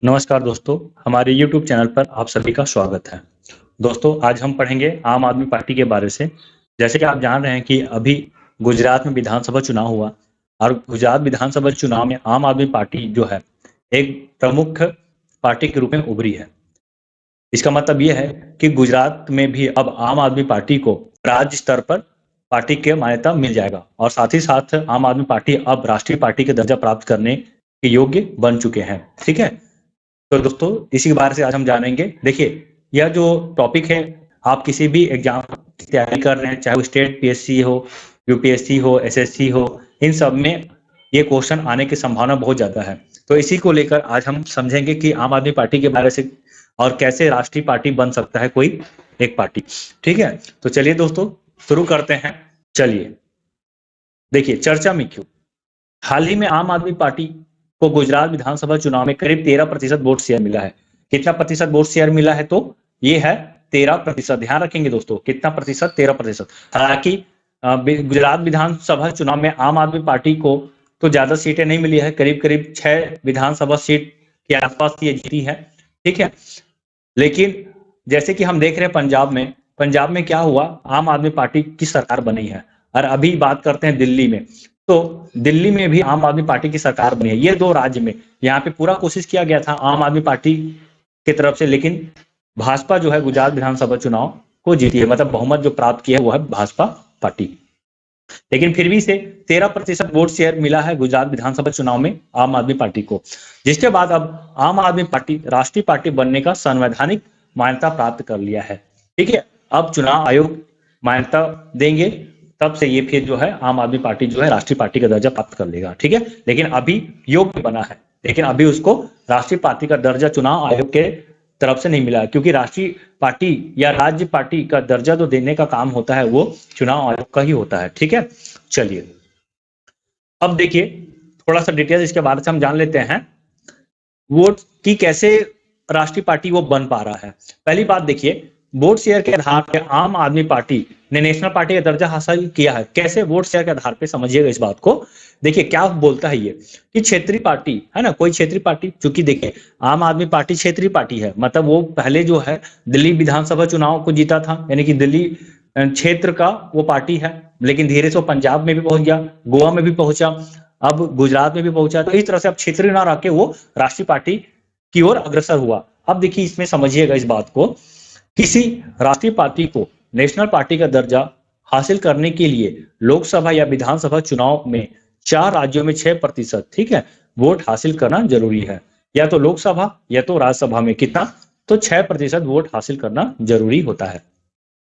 नमस्कार दोस्तों, हमारे YouTube चैनल पर आप सभी का स्वागत है। दोस्तों, आज हम पढ़ेंगे आम आदमी पार्टी के बारे से। जैसे कि आप जान रहे हैं कि अभी गुजरात में विधानसभा चुनाव हुआ और गुजरात विधानसभा चुनाव में आम आदमी पार्टी जो है, एक प्रमुख पार्टी के रूप में उभरी है। इसका मतलब ये है कि गुजरात में भी अब आम आदमी पार्टी को राज्य स्तर पर पार्टी के मान्यता मिल जाएगा और साथ ही साथ आम आदमी पार्टी अब राष्ट्रीय पार्टी के दर्जा प्राप्त करने के योग्य बन चुके हैं। ठीक है, तो दोस्तों इसी के बारे से आज हम जानेंगे। देखिए, यह जो टॉपिक है, आप किसी भी एग्जाम की तैयारी कर रहे हैं, चाहे वो स्टेट पीएससी हो, यूपीएससी हो, एसएससी हो, इन सब में ये क्वेश्चन आने की संभावना बहुत ज्यादा है। तो इसी को लेकर आज हम समझेंगे कि आम आदमी पार्टी के बारे से और कैसे राष्ट्रीय पार्टी बन सकता है कोई एक पार्टी। ठीक है, तो चलिए दोस्तों शुरू करते हैं। चलिए देखिए, चर्चा में क्यों। हाल ही में आम आदमी पार्टी को गुजरात विधानसभा चुनाव में करीब 13% वोट शेयर मिला है। कितना प्रतिशत वोट शेयर मिला है? तो ये है 13%। ध्यान रखेंगे दोस्तों, कितना प्रतिशत? 13%। हालांकि गुजरात विधानसभा चुनाव में आम आदमी पार्टी को तो ज्यादा सीटें नहीं मिली है, करीब करीब 6 विधानसभा सीट के आसपास ये जीती है। ठीक है, लेकिन जैसे कि हम देख रहे हैं पंजाब में क्या हुआ, आम आदमी पार्टी की सरकार बनी है। और अभी बात करते हैं दिल्ली में, तो दिल्ली में भी आम आदमी पार्टी की सरकार बनी है। ये दो राज्य में यहाँ पे पूरा कोशिश किया गया था आम आदमी पार्टी की तरफ से, लेकिन भाजपा जो है गुजरात विधानसभा चुनाव को जीती है, मतलब बहुमत जो प्राप्त किया है वो है भाजपा पार्टी। लेकिन फिर भी से 13% वोट शेयर मिला है गुजरात विधानसभा चुनाव में आम आदमी पार्टी को, जिसके बाद अब आम आदमी पार्टी राष्ट्रीय पार्टी बनने का संवैधानिक मान्यता प्राप्त कर लिया है। ठीक है, अब चुनाव आयोग मान्यता देंगे, तब से ये फिर जो है आम आदमी पार्टी जो है राष्ट्रीय पार्टी का दर्जा प्राप्त कर लेगा। ठीक है, लेकिन अभी योग्य बना है, लेकिन अभी उसको राष्ट्रीय पार्टी का दर्जा चुनाव आयोग के तरफ से नहीं मिला, क्योंकि राष्ट्रीय पार्टी या राज्य पार्टी का दर्जा तो देने का काम होता है वो चुनाव आयोग का ही होता है। ठीक है, चलिए अब देखिए थोड़ा सा डिटेल इसके बारे से हम जान लेते हैं, वोट की कैसे राष्ट्रीय पार्टी वो बन पा रहा है। पहली बात देखिए, वोट शेयर के आधार पर आम आदमी पार्टी ने नेशनल पार्टी का दर्जा हासिल किया है। कैसे? वोट शेयर के आधार पर, समझिएगा इस बात को। देखिए क्या बोलता है ये कि क्षेत्रीय पार्टी है ना, कोई क्षेत्रीय पार्टी, क्योंकि देखिए आम आदमी पार्टी क्षेत्रीय पार्टी है, मतलब वो पहले जो है दिल्ली विधानसभा चुनाव को जीता था, यानी कि दिल्ली क्षेत्र का वो पार्टी है, लेकिन धीरे से वो पंजाब में भी पहुंच गया, गोवा में भी पहुंचा, अब गुजरात में भी पहुंचा। तो इस तरह से अब क्षेत्रीय ना रह के वो राष्ट्रीय पार्टी की ओर अग्रसर हुआ। अब देखिए इसमें समझिएगा इस बात को, किसी राष्ट्रीय पार्टी को नेशनल पार्टी का दर्जा हासिल करने के लिए लोकसभा या विधानसभा चुनाव में 4 राज्यों में 6%, ठीक है, वोट हासिल करना जरूरी है। या तो लोकसभा या तो राज्यसभा में कितना, तो 6% वोट हासिल करना जरूरी होता है।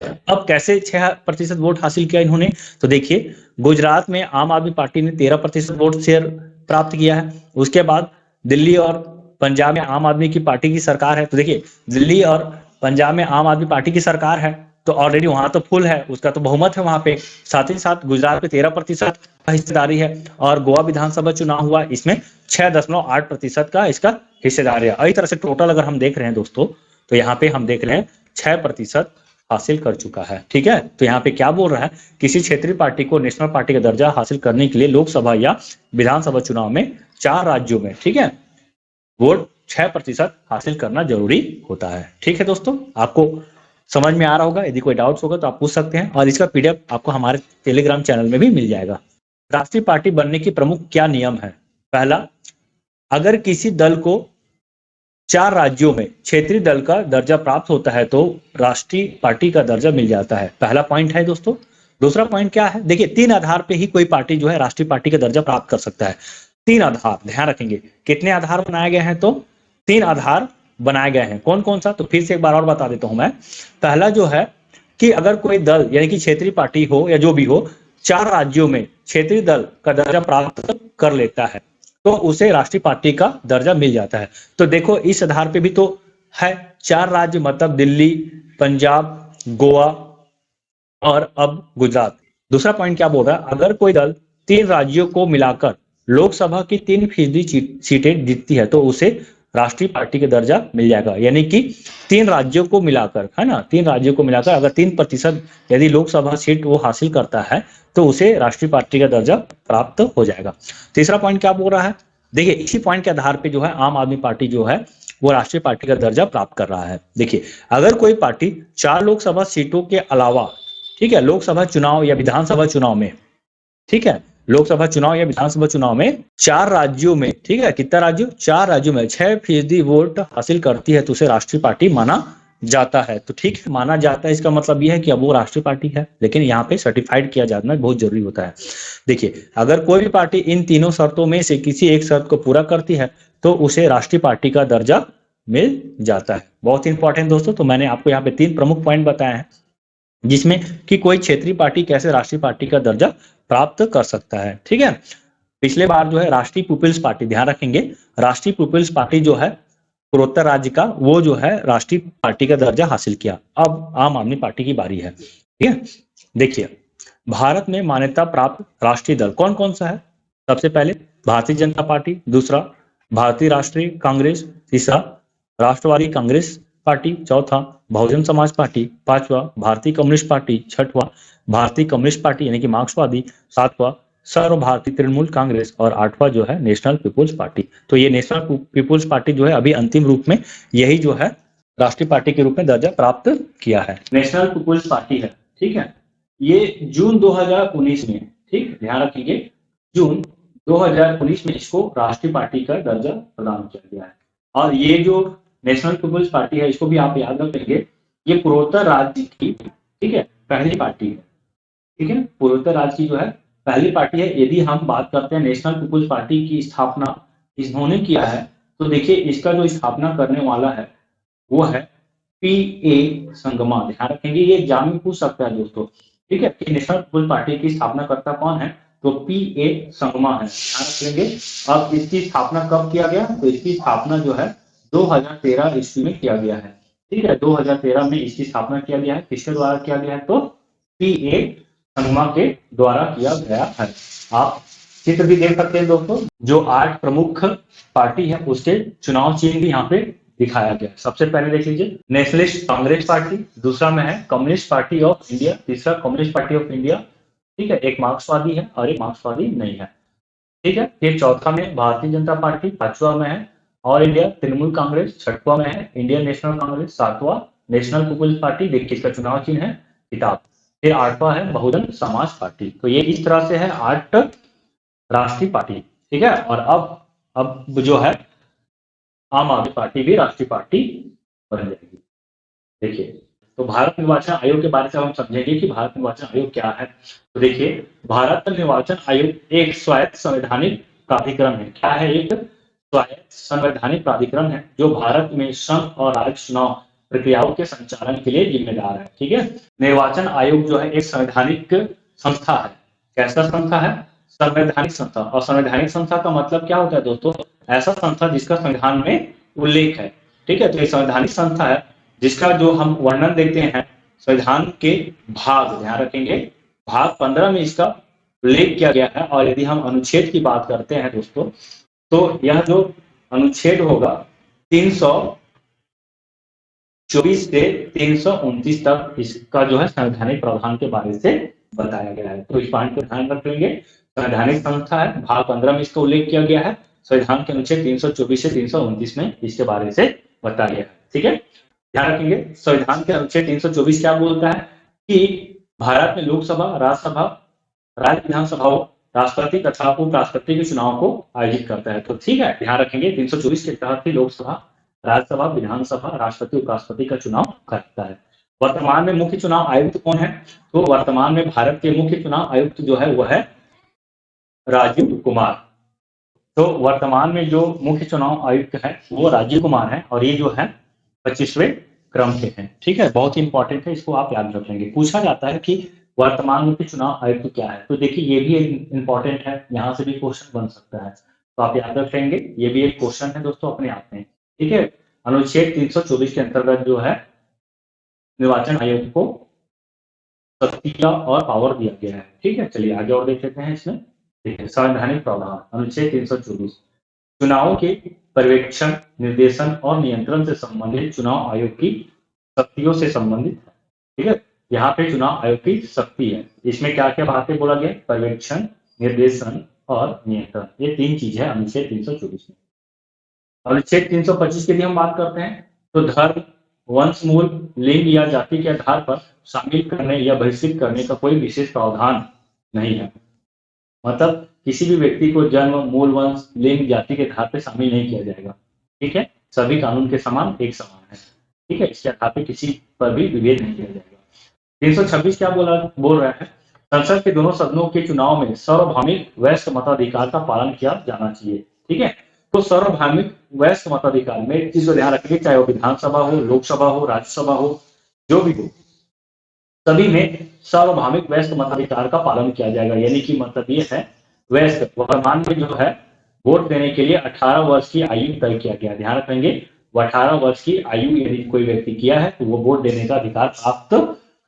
अब कैसे 6% वोट हासिल किया इन्होंने? तो देखिए गुजरात में आम आदमी पार्टी ने 13% वोट शेयर प्राप्त किया है। उसके बाद दिल्ली और पंजाब में आम आदमी की पार्टी की सरकार है। तो देखिए दिल्ली और पंजाब में आम आदमी पार्टी की सरकार है, तो ऑलरेडी वहां तो फुल है, उसका तो बहुमत है वहां पे। साथ ही साथ गुजरात में 13% का हिस्सेदारी है, और गोवा विधानसभा चुनाव हुआ, इसमें 6.8% का इसका हिस्सेदारी है। इस तरह से टोटल अगर हम देख रहे हैं दोस्तों, तो यहाँ पे हम देख रहे हैं 6% हासिल कर चुका है। ठीक है, तो यहाँ पे क्या बोल रहा है, किसी क्षेत्रीय पार्टी को नेशनल पार्टी का दर्जा हासिल करने के लिए लोकसभा या विधानसभा चुनाव में 4 राज्यों में, ठीक है, वोट 6% हासिल करना जरूरी होता है। ठीक है दोस्तों, आपको समझ में आ रहा होगा। यदि कोई डाउट्स होगा तो आप पूछ सकते हैं, और इसका पीडीएफ आपको हमारे टेलीग्राम चैनल में भी मिल जाएगा। राष्ट्रीय पार्टी बनने की प्रमुख क्या नियम है? पहला, अगर किसी दल को 4 राज्यों में क्षेत्रीय दल का दर्जा प्राप्त होता है तो राष्ट्रीय पार्टी का दर्जा मिल जाता है। पहला पॉइंट है दोस्तों। दूसरा पॉइंट क्या है? देखिए 3 आधार पे ही कोई पार्टी जो है राष्ट्रीय पार्टी का दर्जा प्राप्त कर सकता है। 3 आधार ध्यान रखेंगे। कितने आधार बनाए गए हैं? तो 3 आधार बनाए गए हैं। कौन कौन सा? तो फिर से एक बार और बता देता हूं मैं। पहला जो है कि अगर कोई दल यानी कि क्षेत्रीय पार्टी हो या जो भी हो, 4 राज्यों में क्षेत्रीय दल का दर्जा प्राप्त कर लेता है तो उसे राष्ट्रीय पार्टी का दर्जा मिल जाता है। तो देखो इस आधार पे भी तो है 4 राज्य, मतलब दिल्ली, पंजाब, गोवा और अब गुजरात। दूसरा पॉइंट क्या बोल रहा है? अगर कोई दल 3 राज्यों को मिलाकर लोकसभा की 3% सीटें जीतती है तो उसे राष्ट्रीय पार्टी का दर्जा मिल जाएगा। यानी कि 3 राज्यों को मिलाकर, है ना, 3 राज्यों को मिलाकर अगर 3% यदि लोकसभा सीट वो हासिल करता है तो उसे राष्ट्रीय पार्टी का दर्जा प्राप्त हो जाएगा। तीसरा पॉइंट क्या बोल रहा है? देखिए इसी पॉइंट के आधार पे जो है आम आदमी पार्टी जो है वो राष्ट्रीय पार्टी का दर्जा प्राप्त कर रहा है। देखिए अगर कोई पार्टी 4 लोकसभा सीटों के अलावा, ठीक है, लोकसभा चुनाव या विधानसभा चुनाव में, ठीक है, लोकसभा चुनाव या विधानसभा चुनाव में 4 राज्यों में, ठीक है, कितना राज्यों, 4 राज्यों में 6% वोट हासिल करती है तो उसे राष्ट्रीय पार्टी माना जाता है। तो ठीक है, माना जाता है इसका मतलब यह है कि अब वो राष्ट्रीय पार्टी है, लेकिन यहाँ पे सर्टिफाइड किया जाना बहुत जरूरी होता है। देखिए अगर कोई भी पार्टी इन तीनों शर्तों में से किसी एक शर्त को पूरा करती है तो उसे राष्ट्रीय पार्टी का दर्जा मिल जाता है। बहुत इंपॉर्टेंट दोस्तों, तो मैंने आपको यहाँ पे 3 प्रमुख पॉइंट बताए हैं जिसमें कि कोई क्षेत्रीय पार्टी कैसे राष्ट्रीय पार्टी का दर्जा प्राप्त कर सकता है। ठीक है, पिछले बार जो है राष्ट्रीय पीपुल्स पार्टी, ध्यान रखेंगे, राष्ट्रीय पीपुल्स पार्टी जो है पूर्वोत्तर राज्य का, वो जो है राष्ट्रीय पार्टी का दर्जा हासिल किया। अब आम आदमी पार्टी की बारी है। ठीक है, देखिए भारत में मान्यता प्राप्त राष्ट्रीय दल कौन कौन सा है। सबसे पहले भारतीय जनता पार्टी, दूसरा भारतीय राष्ट्रीय कांग्रेस, तीसरा राष्ट्रवादी कांग्रेस पार्टी, चौथा बहुजन समाज पार्टी, पांचवा भारतीय कम्युनिस्ट पार्टी, छठवां भारतीय कम्युनिस्ट पार्टी यानी कि मार्क्सवादी, सातवां सर्व भारतीय तृणमूल कांग्रेस और आठवां जो है नेशनल पीपुल्स पार्टी। तो ये नेशनल पीपुल्स पार्टी जो है अभी अंतिम रूप में यही जो है राष्ट्रीय पार्टी के रूप में दर्जा प्राप्त किया है। नेशनल पीपुल्स पार्टी है, ठीक है, ये जून 2019 में, ठीक ध्यान रखिए, जून 2019 में इसको राष्ट्रीय पार्टी का दर्जा प्रदान किया गया है। और ये जो नेशनल पीपुल्स पार्टी है इसको भी आप याद रखेंगे, ये पूर्वोत्तर राज्य की, ठीक है, पहली पार्टी है। ठीक है, पूर्वोत्तर राज्य की जो है पहली पार्टी है। यदि हम बात करते हैं नेशनल पीपुल्स पार्टी की स्थापना इन्होंने किया है, तो देखिए इसका जो स्थापना करने वाला है वो है पी.ए. संगमा। ध्यान रखेंगे, ये एग्जाम में पूछ सकता है दोस्तों, ठीक है, कि नेशनल पीपुल्स पार्टी की स्थापना करता कौन है, तो पी.ए. संगमा है। ध्यान रखेंगे। अब इसकी स्थापना कब किया गया, तो इसकी स्थापना जो है 2013 ईस्वी में किया गया है। ठीक है, 2013 में इसकी स्थापना किया गया है। किसके द्वारा किया गया है, तो पी.ए. संगमा के द्वारा किया गया है। आप चित्र भी देख सकते हैं दोस्तों, जो 8 प्रमुख पार्टी है उसके चुनाव चिन्ह भी यहाँ पे दिखाया गया। सबसे पहले देख लीजिए नेशनलिस्ट कांग्रेस पार्टी, दूसरा में है कम्युनिस्ट पार्टी ऑफ इंडिया, तीसरा कम्युनिस्ट पार्टी ऑफ इंडिया, ठीक है, एक मार्क्सवादी है और एक मार्क्सवादी नहीं है। ठीक है, फिर चौथा में भारतीय जनता पार्टी, पांचवा में है ऑल इंडिया तृणमूल कांग्रेस, छठवां में है इंडियन नेशनल कांग्रेस, सातवां नेशनल पीपुल्स पार्टी, देखिए इसका चुनाव चिन्ह है किताब, फिर आठवां है बहुजन समाज पार्टी। तो ये इस तरह से है 8 राष्ट्रीय पार्टी। ठीक है, और अब जो है आम आदमी पार्टी भी राष्ट्रीय पार्टी बन जाएगी। देखिए, तो भारत निर्वाचन आयोग के बारे में हम समझेंगे कि भारत निर्वाचन आयोग क्या है। तो देखिए भारत निर्वाचन आयोग एक स्वायत्त संवैधानिक प्राधिकरण है। क्या है, एक स्वायत्त संवैधानिक प्राधिकरण है जो भारत में संघ और राज्य चुनाव प्रक्रियाओं के संचालन के लिए जिम्मेदार है। ठीक है, निर्वाचन आयोग जो है एक संवैधानिक संस्था है। कैसा संस्था है, संवैधानिक संस्था। और संवैधानिक संस्था का मतलब क्या होता है दोस्तों, ऐसा संस्था जिसका संविधान में उल्लेख है। ठीक है, तो ये संवैधानिक संस्था है जिसका जो हम वर्णन देखते हैं संविधान के भाग, ध्यान रखेंगे, भाग 15 में इसका उल्लेख किया गया है। और यदि हम अनुच्छेद की बात करते हैं दोस्तों, तो यह जो अनुच्छेद होगा 324 से 329 तक इसका जो है संवैधानिक प्रावधान के बारे से बताया गया है। तो इस पॉइंट को ध्यान रख लेंगे, संवैधानिक संस्था है, भाग 15 में इसका उल्लेख किया गया है, संविधान के अनुच्छेद 324 से 329 में इसके बारे से बताया गया है। ठीक है, ध्यान रखेंगे, संविधान के अनुच्छेद 324 क्या बोलता है कि भारत में लोकसभा, राज्यसभा, राज्य विधानसभाओं, राष्ट्रपति तथा उपराष्ट्रपति के चुनाव को आयोजित करता है। तो ठीक है, ध्यान रखेंगे 324 के तहत ही लोकसभा, राज्यसभा, विधानसभा, राष्ट्रपति, उपराष्ट्रपति का चुनाव करता है। वर्तमान में मुख्य चुनाव आयुक्त कौन है, तो वर्तमान में भारत के मुख्य चुनाव आयुक्त जो है वह है राजीव कुमार। तो वर्तमान में जो मुख्य चुनाव आयुक्त है वो राजीव कुमार है और ये जो है 25वें क्रम के हैं। ठीक है, बहुत ही इंपॉर्टेंट है, इसको आप याद रख लेंगे। पूछा जाता है कि वर्तमान मुख्य चुनाव आयुक्त क्या है, तो देखिए ये भी इंपॉर्टेंट है, यहाँ से भी क्वेश्चन बन सकता है, तो आप याद रख लेंगे, ये भी एक क्वेश्चन है दोस्तों अपने आप में। ठीक है, अनुच्छेद 324 के अंतर्गत जो है निर्वाचन आयोग को शक्तियां और पावर दिया गया है। ठीक है, चलिए आगे और देख लेते हैं इसमें। देखिए संवैधानिक प्रावधान अनुच्छेद 324 चुनावों के पर्यवेक्षण, निर्देशन और नियंत्रण से संबंधित चुनाव आयोग की शक्तियों से संबंधित है। ठीक है, यहाँ पे चुनाव आयोग की शक्ति है, इसमें क्या क्या बातें बोला गया, पर्यवेक्षण, निर्देशन, और नियंत्रण, ये 3 चीज है अनुच्छेद 324 में। अनुच्छेद 325 की यदि हम बात करते हैं तो धर्म, वंश, मूल, लिंग या जाति के आधार पर शामिल करने या बहिष्कृत करने का कोई विशेष प्रावधान नहीं है। मतलब किसी भी व्यक्ति को जन्म, मूल, वंश, लिंग, जाति के आधार पर शामिल नहीं किया जाएगा। ठीक है, सभी कानून के समान एक समान है। ठीक है, इसके आधार पर किसी पर भी विभेद नहीं किया जाएगा। 326 क्या बोल रहा है, संसद के दोनों सदनों के चुनाव में सार्वभौमिक वयस्क मताधिकार का पालन किया जाना चाहिए। ठीक है, तो सार्वभौमिक वयस्क मताधिकार में एक चीज को ध्यान रखेंगे, चाहे वो विधानसभा हो, लोकसभा हो, राज्यसभा हो, जो भी हो, सभी में सार्वभौमिक वयस्क मताधिकार का पालन किया जाएगा। यानी कि मतलब ये है, वयस्क वर्तमान में जो है वोट देने के लिए 18 वर्ष की आयु तय किया गया। ध्यान रखेंगे, 18 वर्ष की आयु यदि कोई व्यक्ति किया है तो वो वोट देने का अधिकार प्राप्त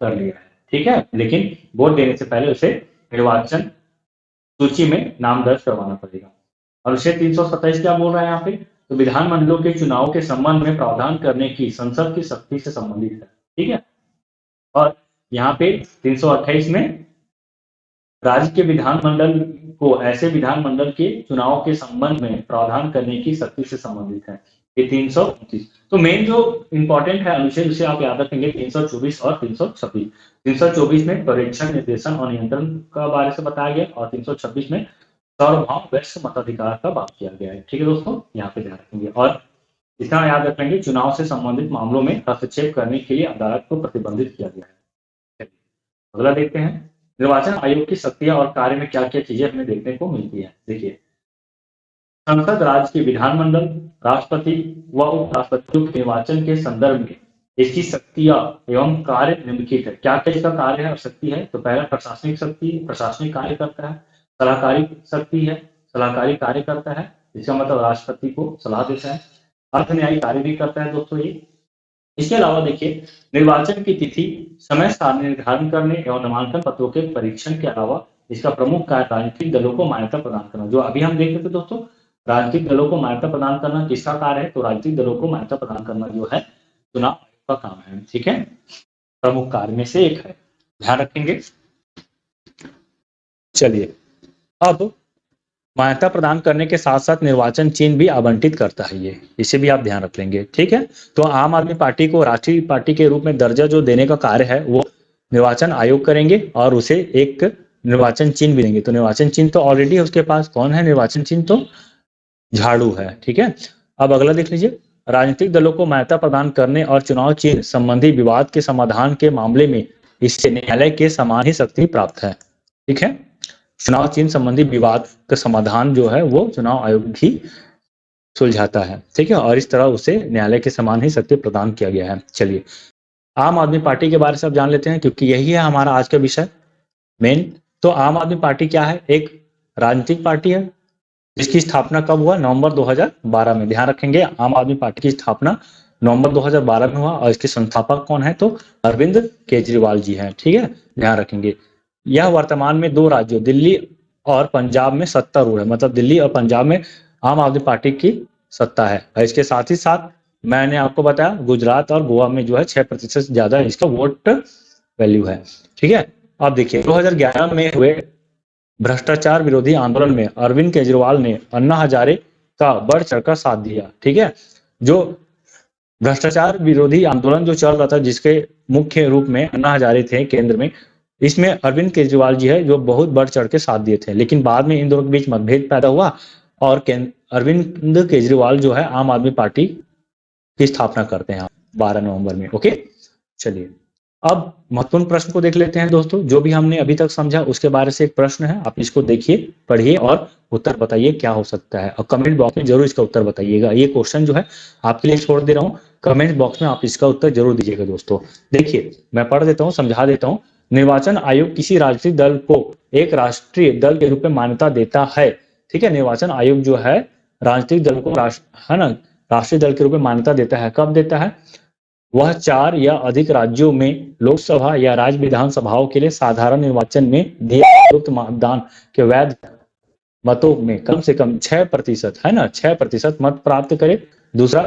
कर लिया है। ठीक है, लेकिन वोट देने से पहले उसे निर्वाचन सूची में नाम दर्ज करवाना पड़ेगा। अनुच्छेद 327 क्या बोल रहा है यहाँ पे, तो विधानमंडलों के चुनाव के संबंध में प्रावधान करने की संसद की शक्ति से संबंधित है। ठीक है, और यहाँ पे 328 में राज्य के विधानमंडल को ऐसे विधानमंडल के चुनाव के संबंध में प्रावधान करने की शक्ति से संबंधित है। ये 329, तो मेन जो इंपॉर्टेंट है अनुच्छेद उसे आप याद रखेंगे 324 और 326। 324 में परीक्षण, निर्देशन और नियंत्रण का बारे से बताया गया और 326 में सार्वभौम वयस्क मताधिकार का बात किया गया है। ठीक है दोस्तों, यहाँ पे ध्यान रखेंगे और इतना याद रखेंगे, चुनाव से संबंधित मामलों में हस्तक्षेप करने के लिए अदालत को प्रतिबंधित किया गया है। अगला देखते हैं, निर्वाचन आयोग की शक्तियां और कार्य में क्या क्या चीजें हमें देखने को मिलती है। देखिए, संसद राज्य के विधानमंडल, राष्ट्रपति व उपराष्ट्रपतियों के निर्वाचन के संदर्भ में इसकी शक्तियां एवं कार्य निम्नलिखित है। क्या क्या इसका कार्य है और शक्ति है, तो पहला प्रशासनिक शक्ति, प्रशासनिक कार्य करता है। सलाहकारी शक्ति है, सलाहकारी कार्य करता है, इसका मतलब राष्ट्रपति को सलाह देता है। अर्थ न्यायिक कार्य भी करता है दोस्तों ये। इसके अलावा देखिए, निर्वाचन की तिथि, समय सारणी निर्धारण करने एवं नामांकन पत्रों के परीक्षण के अलावा इसका प्रमुख कार्य राजनीतिक दलों को मान्यता प्रदान करना। जो अभी हम देख रहे थे दोस्तों, राजनीतिक दलों को मान्यता प्रदान करना किसका कार्य है, तो राजनीतिक दलों को मान्यता प्रदान करना जो है चुनाव आयोग का काम है। ठीक है, प्रमुख कार्य में से एक है, ध्यान रखेंगे। चलिए, अब मान्यता प्रदान करने के साथ साथ निर्वाचन चिन्ह भी आवंटित करता है ये, इसे भी आप ध्यान रख लेंगे। ठीक है, तो आम आदमी पार्टी को राष्ट्रीय पार्टी के रूप में दर्जा जो देने का कार्य है वो निर्वाचन आयोग करेंगे और उसे एक निर्वाचन चिन्ह भी देंगे। तो निर्वाचन चिन्ह तो ऑलरेडी उसके पास, कौन है निर्वाचन चिन्ह, तो झाड़ू है। ठीक है, अब अगला देख लीजिए, राजनीतिक दलों को मान्यता प्रदान करने और चुनाव चिन्ह संबंधी विवाद के समाधान के मामले में इससे न्यायालय के समान ही शक्ति प्राप्त है। ठीक है, चुनाव चिन्ह संबंधी विवाद का समाधान जो है वो चुनाव आयोग ही सुलझाता है। ठीक है, और इस तरह उसे न्यायालय के समान ही शक्ति प्रदान किया गया है। चलिए, आम आदमी पार्टी के बारे में जान लेते हैं, क्योंकि यही है हमारा आज का विषय मेन। तो आम आदमी पार्टी क्या है, एक राजनीतिक पार्टी है जिसकी स्थापना कब हुआ, नवंबर 2012 में। ध्यान रखेंगे, आम आदमी पार्टी की स्थापना नवंबर 2012 में हुआ और इसके संस्थापक कौन है, तो अरविंद केजरीवाल जी हैं। ठीक है, ध्यान रखेंगे। यह वर्तमान में 2 राज्यों दिल्ली और पंजाब में सत्तारूढ़ है। मतलब दिल्ली और पंजाब में आम आदमी पार्टी की सत्ता है। और इसके साथ ही साथ मैंने आपको बताया गुजरात और गोवा में जो है 6% ज्यादा इसका वोट वैल्यू है। ठीक है, अब देखिए 2011 में हुए भ्रष्टाचार विरोधी आंदोलन में अरविंद केजरीवाल ने अन्ना हजारे का बढ़ चढ़कर साथ दिया। ठीक है, जो भ्रष्टाचार विरोधी आंदोलन जो चल रहा था जिसके मुख्य रूप में अन्ना हजारे थे केंद्र में, इसमें अरविंद केजरीवाल जी है जो बहुत बढ़ चढ़ के साथ दिए थे। लेकिन बाद में इन दोनों के बीच मतभेद पैदा हुआ और अरविंद केजरीवाल जो है आम आदमी पार्टी की स्थापना करते हैं 12 नवंबर में। ओके, चलिए अब महत्वपूर्ण प्रश्न को देख लेते हैं दोस्तों। जो भी हमने अभी तक समझा उसके बारे से एक प्रश्न है, आप इसको देखिए, पढ़िए और उत्तर बताइए क्या हो सकता है। और कमेंट बॉक्स में जरूर इसका उत्तर बताइएगा। ये क्वेश्चन जो है आपके लिए छोड़ दे रहा हूँ, कमेंट बॉक्स में आप इसका उत्तर जरूर दीजिएगा दोस्तों। देखिए, मैं पढ़ देता हूँ, समझा देता हूँ। निर्वाचन आयोग किसी राजनीतिक दल को एक राष्ट्रीय दल के रूप में मान्यता देता है। ठीक है, निर्वाचन आयोग जो है राजनीतिक दल को राष्ट्रीय दल के रूप में मान्यता देता है। कब देता है, वह 4 या अधिक राज्यों में लोकसभा या राज्य विधानसभाओं के लिए साधारण निर्वाचन में दिए उपयुक्त मतदान के वैध मतों में कम से कम 6% है ना, 6% मत प्राप्त करे। दूसरा,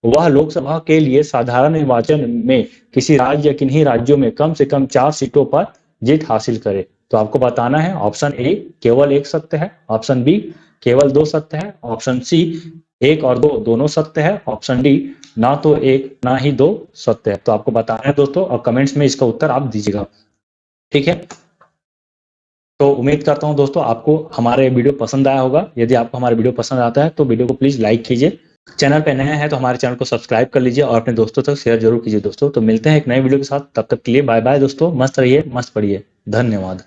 वह लोकसभा के लिए साधारण निर्वाचन में किसी राज्य या किन्हीं राज्यों में कम से कम 4 सीटों पर जीत हासिल करे। तो आपको बताना है ऑप्शन ए केवल एक सत्य है, ऑप्शन बी केवल दो सत्य है, ऑप्शन सी एक और दो दोनों सत्य है, ऑप्शन डी ना तो एक ना ही दो सत्य है। तो आपको बताना है दोस्तों और कमेंट्स में इसका उत्तर आप दीजिएगा, ठीक है। तो उम्मीद करता हूं दोस्तों आपको हमारे वीडियो पसंद आया होगा। यदि आपको हमारे वीडियो पसंद आता है तो वीडियो को प्लीज लाइक कीजिए, चैनल पे नए हैं तो हमारे चैनल को सब्सक्राइब कर लीजिए और अपने दोस्तों तक शेयर जरूर कीजिए दोस्तों। तो मिलते हैं एक नए वीडियो के साथ, तब तक के लिए बाय बाय दोस्तों, मस्त रहिए मस्त पढ़िए, धन्यवाद।